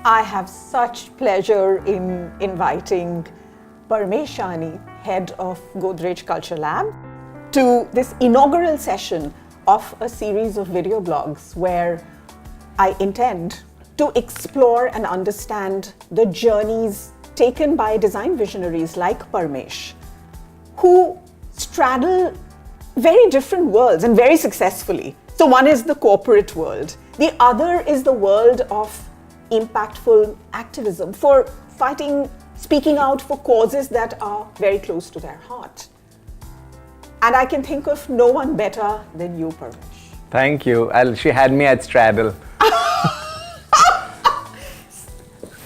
I have such pleasure in inviting Parmesh Shahani, head of Godrej Culture Lab, to this inaugural session of a series of video blogs where I intend to explore and understand the journeys taken by design visionaries like Parmesh, who straddle very different worlds and very successfully. So one is the corporate world. The other is the world of impactful activism for fighting, speaking out for causes that are very close to their heart. And I can think of no one better than you, Parmesh. Thank you. She had me at straddle.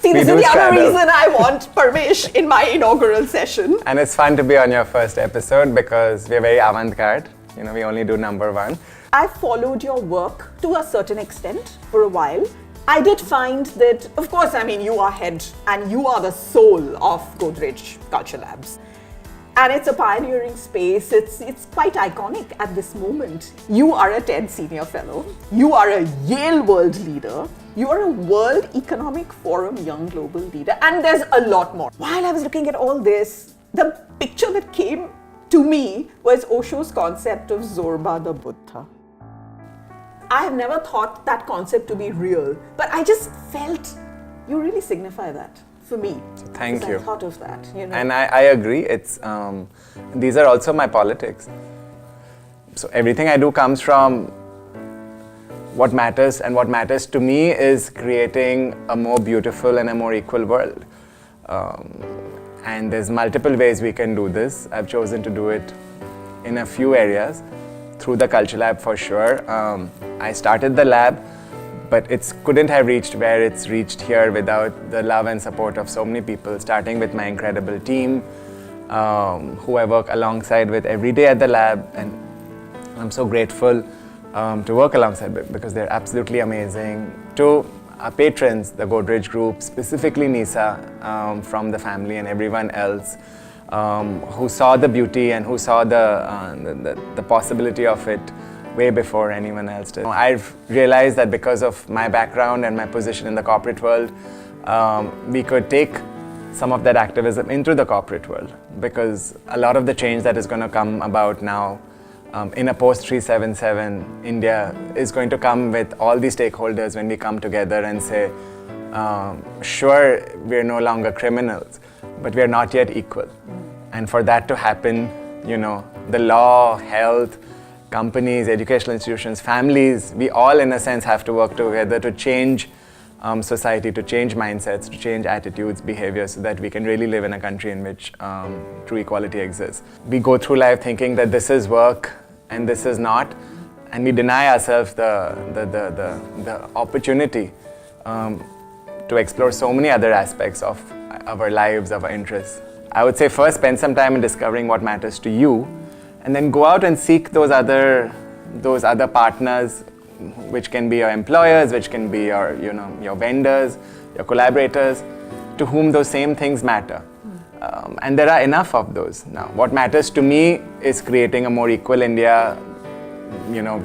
See, this is the other reason I want Parmesh in my inaugural session. And it's fun to be on your first episode because we're very avant-garde. You know, we only do number one. I've followed your work to a certain extent for a while. I did find that, of course, you are head and you are the soul of Godrej Culture Labs. And it's a pioneering space. It's quite iconic at this moment. You are a TED Senior Fellow. You are a Yale World Leader. You are a World Economic Forum Young Global Leader. And there's a lot more. While I was looking at all this, the picture that came to me was Osho's concept of Zorba the Buddha. I have never thought that concept to be real, but I just felt you really signify that for me. Thank you. I thought of that, And I agree. It's these are also my politics. So everything I do comes from what matters, and what matters to me is creating a more beautiful and a more equal world. And there's multiple ways we can do this. I've chosen to do it in a few areas. Through the Culture Lab for sure. I started the lab, but it couldn't have reached where it's reached here without the love and support of so many people, starting with my incredible team, who I work alongside with every day at the lab, and I'm so grateful to work alongside with because they're absolutely amazing. To our patrons, the Godrej Group, specifically Nisa from the family and everyone else, who saw the beauty and who saw the possibility of it way before anyone else did. I've realized that because of my background and my position in the corporate world, we could take some of that activism into the corporate world, because a lot of the change that is going to come about now in a post-377 India is going to come with all the stakeholders when we come together and say, sure, we're no longer criminals, but we are not yet equal. And for that to happen, the law, health, companies, educational institutions, families, we all in a sense have to work together to change society, to change mindsets, to change attitudes, behaviors, so that we can really live in a country in which true equality exists. We go through life thinking that this is work and this is not, and we deny ourselves the opportunity to explore so many other aspects of our lives, our interests. I would say first spend some time in discovering what matters to you, and then go out and seek those other partners, which can be your employers, which can be your vendors, your collaborators, to whom those same things matter. And there are enough of those now. What matters to me is creating a more equal India,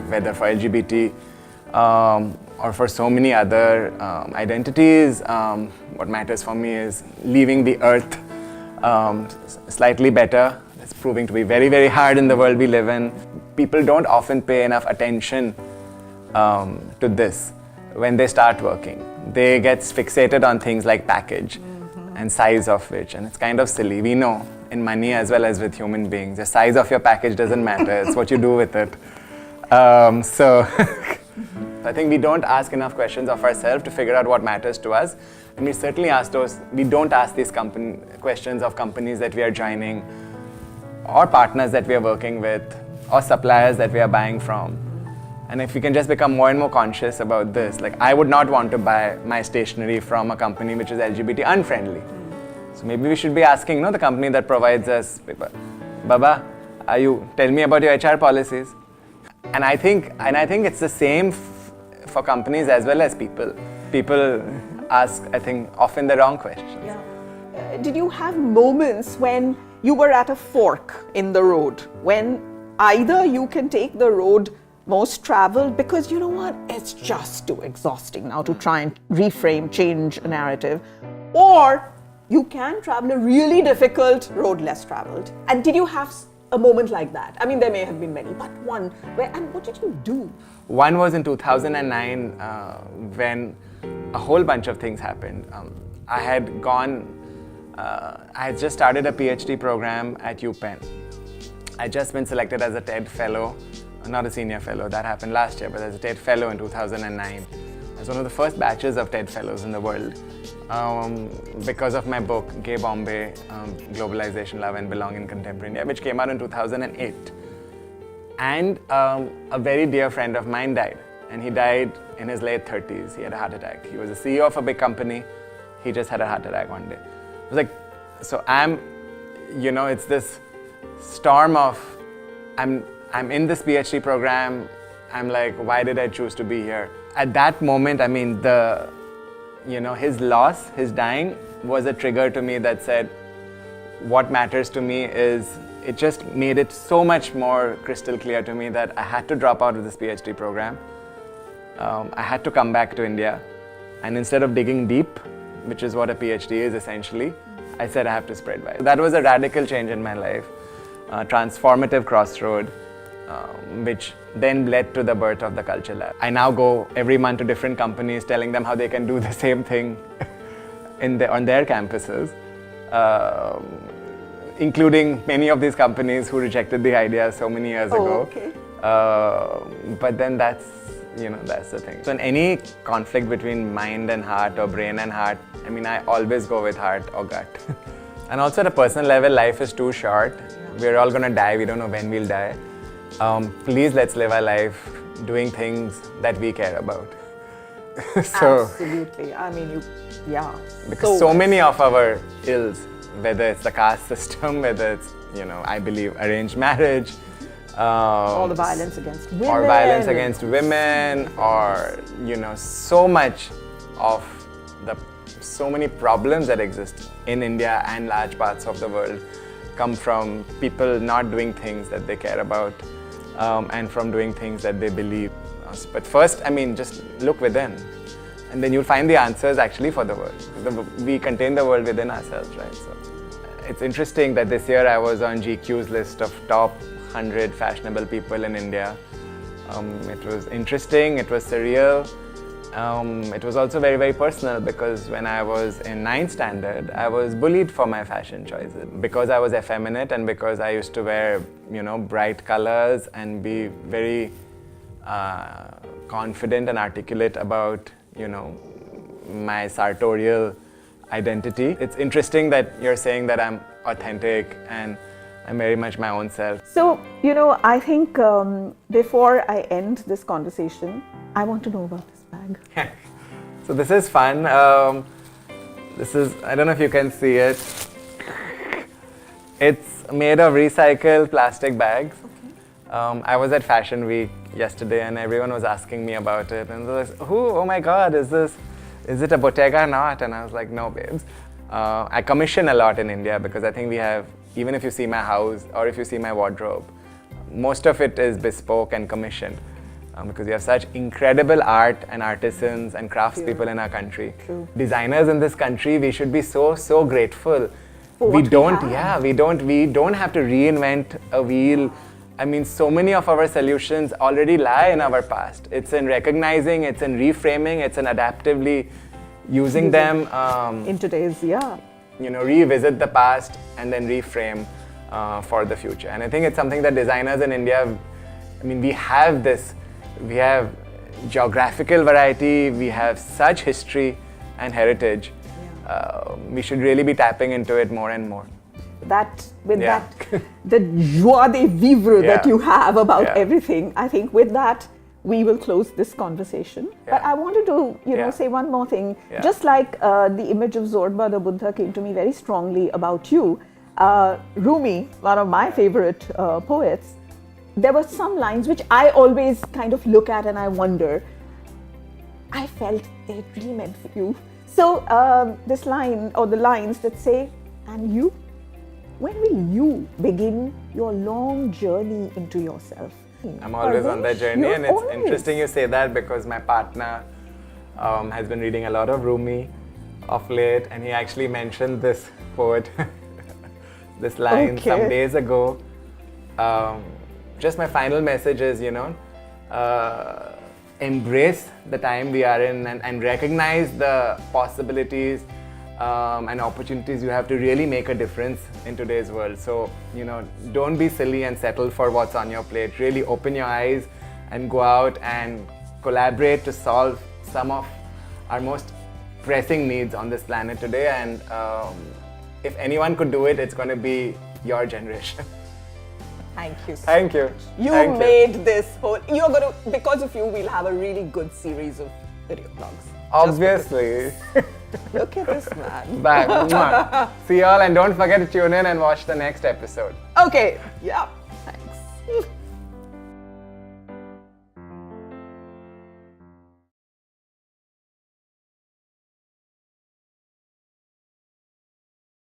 whether for LGBT or for so many other identities. What matters for me is leaving the earth slightly better. It's proving to be very, very hard in the world we live in. People don't often pay enough attention to this when they start working. They get fixated on things like package and size of which, and it's kind of silly. We know in money as well as with human beings, the size of your package doesn't matter, it's what you do with it. So I think we don't ask enough questions of ourselves to figure out what matters to us. And we certainly we don't ask these questions of companies that we are joining, or partners that we are working with, or suppliers that we are buying from. And if we can just become more and more conscious about this, like I would not want to buy my stationery from a company which is LGBT unfriendly. So maybe we should be asking, the company that provides us, Baba, tell me about your HR policies. And I think it's the same for companies as well as people. People ask, I think, often the wrong questions. Yeah. Did you have moments when you were at a fork in the road, when either you can take the road most traveled because you know what? It's just too exhausting now to try and reframe, change a narrative. Or you can travel a really difficult road less traveled. And did you have a moment like that? I mean, there may have been many, but one where, and what did you do? One was in 2009 when a whole bunch of things happened. I had just started a PhD program at UPenn. I'd just been selected as a TED Fellow, not a senior fellow, that happened last year, but as a TED Fellow in 2009. I was one of the first batches of TED Fellows in the world because of my book, Gay Bombay, Globalization, Love and Belong in Contemporary India, which came out in 2008. And a very dear friend of mine died, and he died in his late 30s. He had a heart attack. He was the CEO of a big company. He just had a heart attack one day. It was like, so it's this storm of, I'm in this PhD program. I'm like, why did I choose to be here? At that moment, I mean, his loss, his dying was a trigger to me that said, what matters to me is, it just made it so much more crystal clear to me that I had to drop out of this PhD program. I had to come back to India. And instead of digging deep, which is what a PhD is essentially, I said I have to spread wide. That was a radical change in my life, a transformative crossroad, which then led to the birth of the Culture Lab. I now go every month to different companies telling them how they can do the same thing on their campuses. Including many of these companies who rejected the idea so many years ago. Okay. But then that's the thing. So in any conflict between mind and heart or brain and heart, I mean, I always go with heart or gut. And also at a personal level, life is too short. We're all gonna die. We don't know when we'll die. Please let's live our life doing things that we care about. Absolutely. I mean, Because so many of our ills, whether it's the caste system, whether it's, I believe arranged marriage, all the violence against women. Or violence against women, or, so much of so many problems that exist in India and large parts of the world come from people not doing things that they care about and from doing things that they believe. But first, I mean, just look within. And then you'll find the answers actually for the world. We contain the world within ourselves, right? So it's interesting that this year I was on GQ's list of top 100 fashionable people in India. It was interesting, it was surreal. It was also very, very personal because when I was in 9th standard, I was bullied for my fashion choices. Because I was effeminate and because I used to wear, bright colors and be very confident and articulate about, my sartorial identity. It's interesting that you're saying that I'm authentic and I'm very much my own self. So, I think before I end this conversation, I want to know about this bag. So this is fun. This is, I don't know if you can see it. It's made of recycled plastic bags. Okay. I was at Fashion Week yesterday and everyone was asking me about it. And they was like, oh my God, is it a Bottega or not? And I was like, no, babes. I commission a lot in India because I think we have, even if you see my house or if you see my wardrobe, most of it is bespoke and commissioned because we have such incredible art and artisans and craftspeople in our country. True. Designers in this country, we should be so grateful. We don't have to reinvent a wheel. I mean, so many of our solutions already lie in our past. It's in recognizing, it's in reframing, it's in adaptively using them. In today's, revisit the past and then reframe for the future. And I think it's something that designers in India, we have geographical variety, we have such history and heritage. We should really be tapping into it more and more. The joie de vivre that you have about everything, I think with that, we will close this conversation. But I wanted to, say one more thing. Just like the image of Zorba the Buddha came to me very strongly about you, Rumi, one of my favorite poets, there were some lines which I always kind of look at and I wonder, I felt they really meant for you. So this line, or the lines that say, and you? When will you begin your long journey into yourself? I'm always on that Parmesh, journey, you're and it's always- interesting you say that because my partner has been reading a lot of Rumi of late, and he actually mentioned this quote, this line some Okay. days ago. Just my final message is, embrace the time we are in and recognize the possibilities and opportunities you have to really make a difference in today's world. So, don't be silly and settle for what's on your plate. Really open your eyes and go out and collaborate to solve some of our most pressing needs on this planet today. And if anyone could do it, it's going to be your generation. Thank you. So Thank you. You Thank made this whole. You're going to, because of you, we'll have a really good series of video blogs. Obviously. Look at this man. Bye. Mwah. See y'all, and don't forget to tune in and watch the next episode. Okay. Yeah.